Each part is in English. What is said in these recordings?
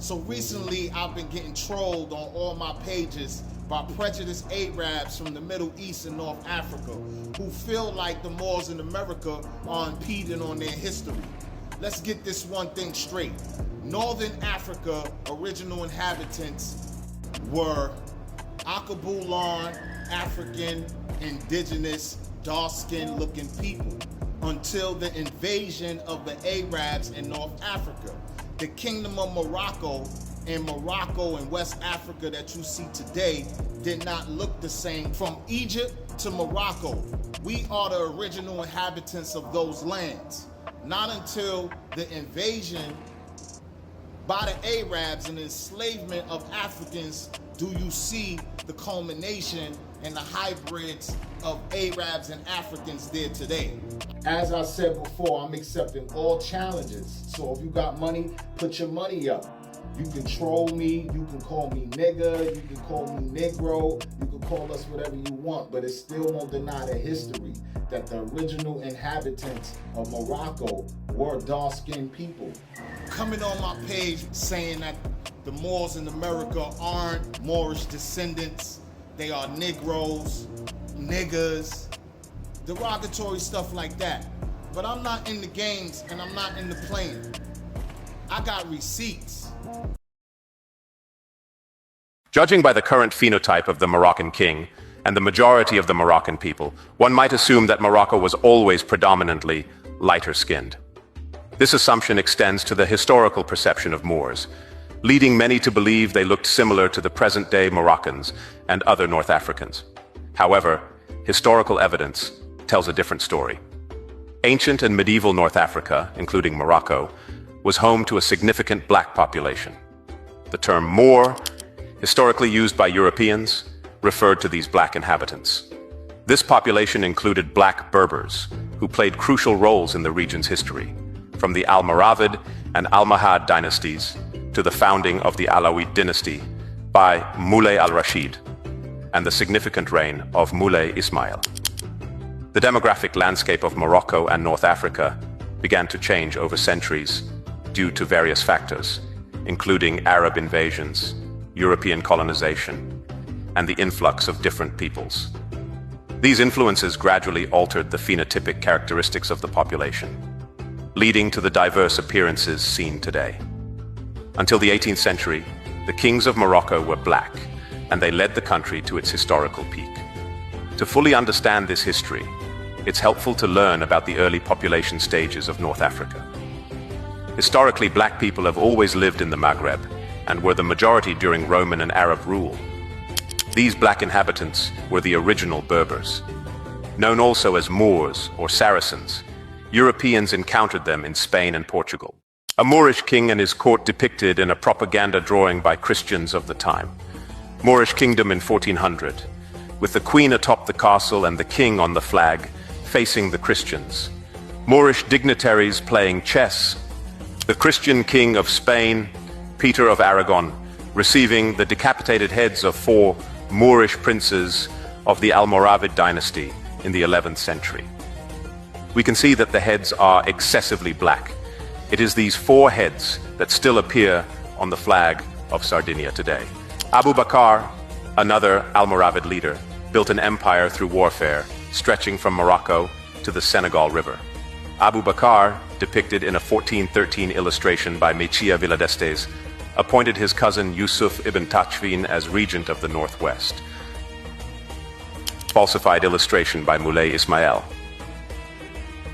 So recently I've been getting trolled on all my pages by prejudiced Arabs from the Middle East and North Africa who feel like the Moors in America are impeding on their history. Let's get this one thing straight. Northern Africa original inhabitants were Akabulan, African, indigenous, dark-skinned looking people until the invasion of the Arabs in North Africa. The Kingdom of Morocco and West Africa that you see today did not look the same. From Egypt to Morocco, we are the original inhabitants of those lands. Not until the invasion by the Arabs and the enslavement of Africans do you see the culmination and the hybrids of Arabs and Africans there today. As I said before, I'm accepting all challenges. So if you got money, put your money up. You can troll me, you can call me nigga, you can call me Negro, you can call us whatever you want, but it still won't deny the history that the original inhabitants of Morocco were dark-skinned people. Coming on my page saying that the Moors in America aren't Moorish descendants, they are Negroes, niggas, derogatory stuff like that. But I'm not in the games and I'm not in the playing. I got receipts. Judging by the current phenotype of the Moroccan king and the majority of the Moroccan people, one might assume that Morocco was always predominantly lighter-skinned. This assumption extends to the historical perception of Moors, leading many to believe they looked similar to the present-day Moroccans and other North Africans. However, historical evidence tells a different story. Ancient and medieval North Africa, including Morocco, was home to a significant black population. The term Moor, historically used by Europeans, referred to these black inhabitants. This population included black Berbers, who played crucial roles in the region's history, from the Almoravid and Almohad dynasties to the founding of the Alawid dynasty by Moulay al-Rashid and the significant reign of Moulay Ismail. The demographic landscape of Morocco and North Africa began to change over centuries due to various factors, including Arab invasions, European colonization, and the influx of different peoples. These influences gradually altered the phenotypic characteristics of the population, leading to the diverse appearances seen today. Until the 18th century, the kings of Morocco were black, and they led the country to its historical peak. To fully understand this history, it's helpful to learn about the early population stages of North Africa. Historically, black people have always lived in the Maghreb and were the majority during Roman and Arab rule. These black inhabitants were the original Berbers. Known also as Moors or Saracens, Europeans encountered them in Spain and Portugal. A Moorish king and his court depicted in a propaganda drawing by Christians of the time. Moorish kingdom in 1400, with the queen atop the castle and the king on the flag, facing the Christians. Moorish dignitaries playing chess. The Christian king of Spain, Peter of Aragon, receiving the decapitated heads of 4 Moorish princes of the Almoravid dynasty in the 11th century. We can see that the heads are excessively black. It is these 4 heads that still appear on the flag of Sardinia today. Abu Bakr, another Almoravid leader, built an empire through warfare, stretching from Morocco to the Senegal River. Abu Bakr, depicted in a 1413 illustration by Mechia Viladestes, appointed his cousin Yusuf ibn Tachfin as regent of the Northwest. Falsified illustration by Moulay Ismail.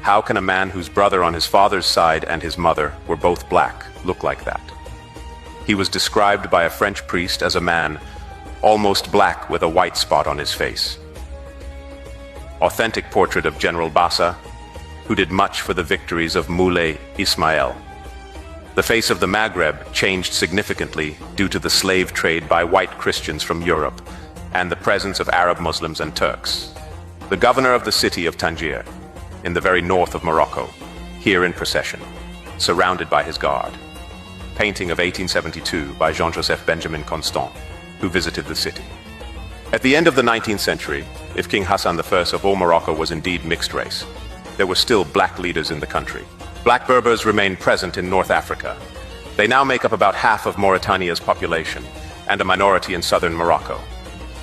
How can a man whose brother on his father's side and his mother were both black look like that? He was described by a French priest as a man almost black with a white spot on his face. Authentic portrait of General Bassa, who did much for the victories of Moulay Ismail. The face of the Maghreb changed significantly due to the slave trade by white Christians from Europe and the presence of Arab Muslims and Turks. The governor of the city of Tangier, in the very north of Morocco, here in procession, surrounded by his guard. Painting of 1872 by Jean-Joseph Benjamin Constant, who visited the city. At the end of the 19th century, if King Hassan I of all Morocco was indeed mixed race, there were still black leaders in the country. Black Berbers remained present in North Africa, They now make up about half of Mauritania's population, and a minority in southern Morocco.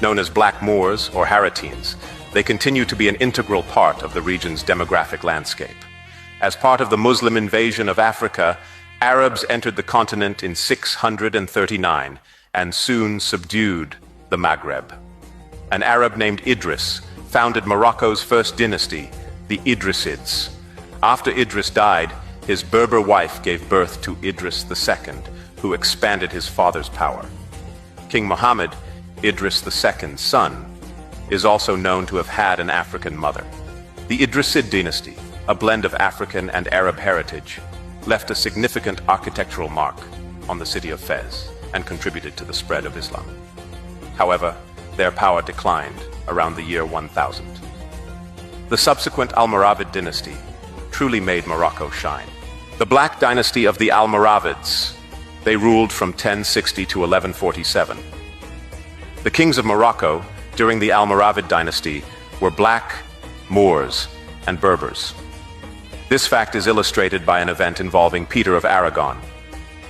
Known as Black Moors or Haratines, they continue to be an integral part of the region's demographic landscape. As part of the Muslim invasion of Africa, Arabs entered the continent in 639 and soon subdued the Maghreb. An Arab named Idris founded Morocco's first dynasty, the Idrisids. After Idris died, his Berber wife gave birth to Idris II, who expanded his father's power. King Muhammad, Idris II's son, is also known to have had an African mother. The Idrisid dynasty, a blend of African and Arab heritage, left a significant architectural mark on the city of Fez and contributed to the spread of Islam. However, their power declined around the year 1000. The subsequent Almoravid dynasty truly made Morocco shine. The Black Dynasty of the Almoravids. They ruled from 1060 to 1147. The kings of Morocco during the Almoravid dynasty were Black, Moors, and Berbers. This fact is illustrated by an event involving Peter of Aragon,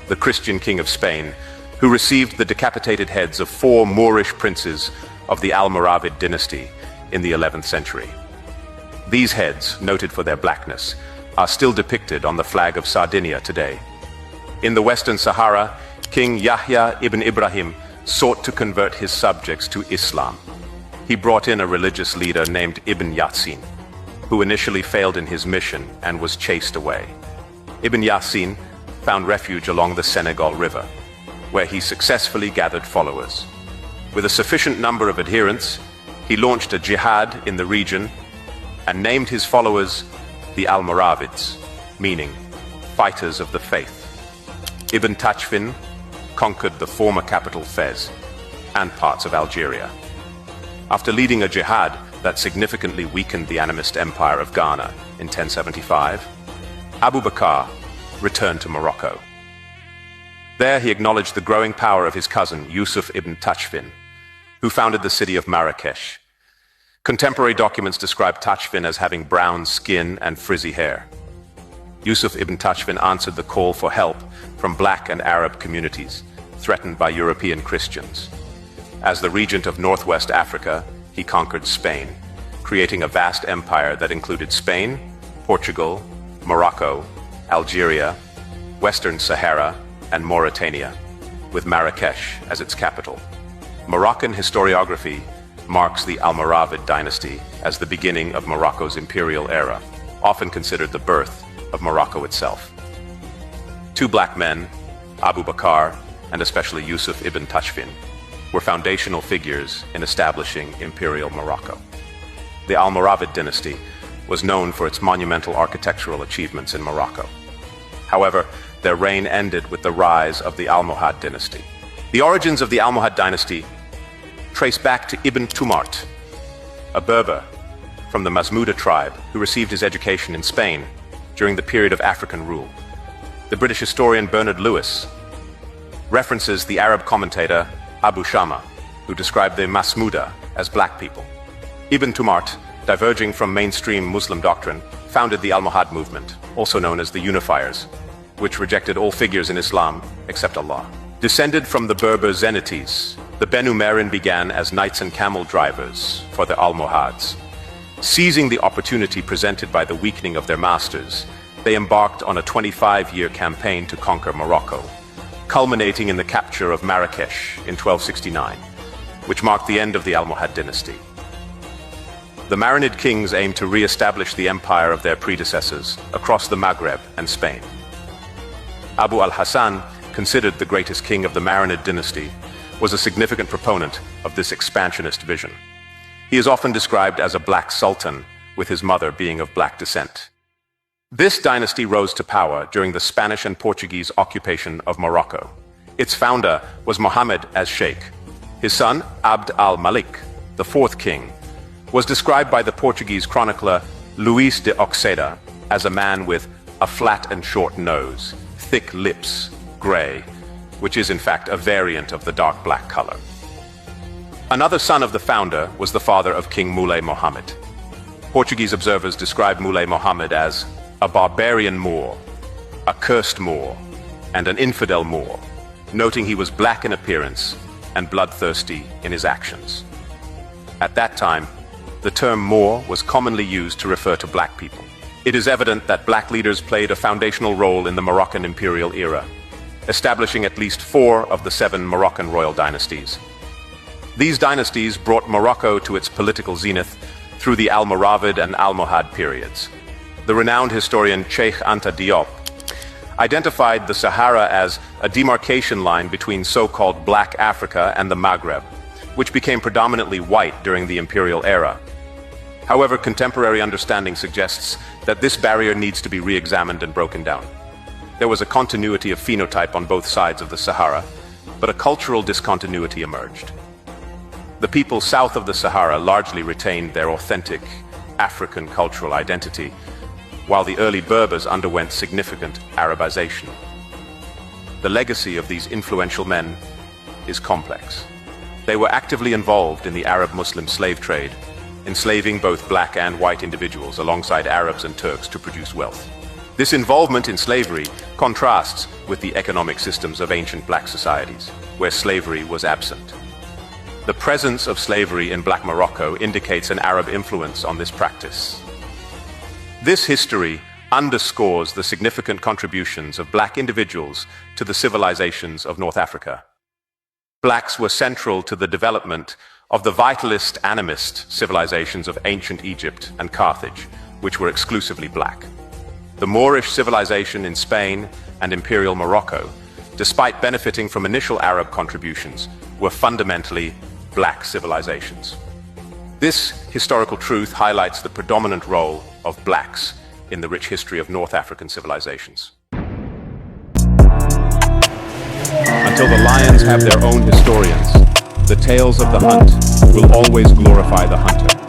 the Christian king of Spain, who received the decapitated heads of 4 Moorish princes of the Almoravid dynasty in the 11th century. These heads, noted for their blackness, are still depicted on the flag of Sardinia today. In the Western Sahara, King Yahya ibn Ibrahim sought to convert his subjects to Islam. He brought in a religious leader named Ibn Yassin, who initially failed in his mission and was chased away. Ibn Yassin found refuge along the Senegal River, where he successfully gathered followers. With a sufficient number of adherents, he launched a jihad in the region and named his followers the Almoravids, meaning fighters of the faith. Ibn Tachfin conquered the former capital Fez and parts of Algeria. After leading a jihad that significantly weakened the animist empire of Ghana in 1075, Abu Bakr returned to Morocco. There he acknowledged the growing power of his cousin Yusuf ibn Tachfin, who founded the city of Marrakesh. Contemporary documents describe Tachfin as having brown skin and frizzy hair. Yusuf ibn Tachfin answered the call for help from Black and Arab communities threatened by European Christians. As the regent of Northwest Africa, he conquered Spain, creating a vast empire that included Spain, Portugal, Morocco, Algeria, Western Sahara, and Mauritania, with Marrakesh as its capital. Moroccan historiography marks the Almoravid dynasty as the beginning of Morocco's imperial era, often considered the birth of Morocco itself. 2 black men, Abu Bakr and especially Yusuf ibn Tachfin, were foundational figures in establishing imperial Morocco. The Almoravid dynasty was known for its monumental architectural achievements in Morocco. However, their reign ended with the rise of the Almohad dynasty. The origins of the Almohad dynasty trace back to Ibn Tumart, a Berber from the Masmuda tribe who received his education in Spain during the period of African rule. The British historian Bernard Lewis references the Arab commentator Abu Shama, who described the Masmuda as black people. Ibn Tumart, diverging from mainstream Muslim doctrine, founded the Almohad movement, also known as the Unifiers, which rejected all figures in Islam except Allah. Descended from the Berber Zenites, the Benu Merin began as knights and camel drivers for the Almohads. Seizing the opportunity presented by the weakening of their masters, they embarked on a 25-year campaign to conquer Morocco, culminating in the capture of Marrakesh in 1269, which marked the end of the Almohad dynasty. The Marinid kings aimed to re-establish the empire of their predecessors across the Maghreb and Spain. Abu al-Hassan, considered the greatest king of the Marinid dynasty, was a significant proponent of this expansionist vision. He is often described as a black sultan, with his mother being of black descent. This dynasty rose to power during the Spanish and Portuguese occupation of Morocco. Its founder was Mohammed as Sheikh. His son, Abd al-Malik, the 4th king, was described by the Portuguese chronicler Luís de Oxeda as a man with a flat and short nose, thick lips, gray, which is in fact a variant of the dark black color. Another son of the founder was the father of King Moulay Mohammed. Portuguese observers describe Moulay Mohammed as a barbarian Moor, a cursed Moor, and an infidel Moor, noting he was black in appearance and bloodthirsty in his actions. At that time, the term Moor was commonly used to refer to black people. It is evident that black leaders played a foundational role in the Moroccan imperial era, establishing at least 4 of the 7 Moroccan royal dynasties. These dynasties brought Morocco to its political zenith through the Almoravid and Almohad periods. The renowned historian Cheikh Anta Diop identified the Sahara as a demarcation line between so-called Black Africa and the Maghreb, which became predominantly white during the imperial era. However, contemporary understanding suggests that this barrier needs to be re-examined and broken down. There was a continuity of phenotype on both sides of the Sahara, but a cultural discontinuity emerged. The people south of the Sahara largely retained their authentic African cultural identity, while the early Berbers underwent significant Arabization. The legacy of these influential men is complex. They were actively involved in the Arab-Muslim slave trade, enslaving both black and white individuals alongside Arabs and Turks to produce wealth. This involvement in slavery contrasts with the economic systems of ancient black societies, where slavery was absent. The presence of slavery in Black Morocco indicates an Arab influence on this practice. This history underscores the significant contributions of black individuals to the civilizations of North Africa. Blacks were central to the development of the vitalist animist civilizations of ancient Egypt and Carthage, which were exclusively black. The Moorish civilization in Spain and Imperial Morocco, despite benefiting from initial Arab contributions, were fundamentally black civilizations. This historical truth highlights the predominant role of blacks in the rich history of North African civilizations. Until the lions have their own historians, the tales of the hunt will always glorify the hunter.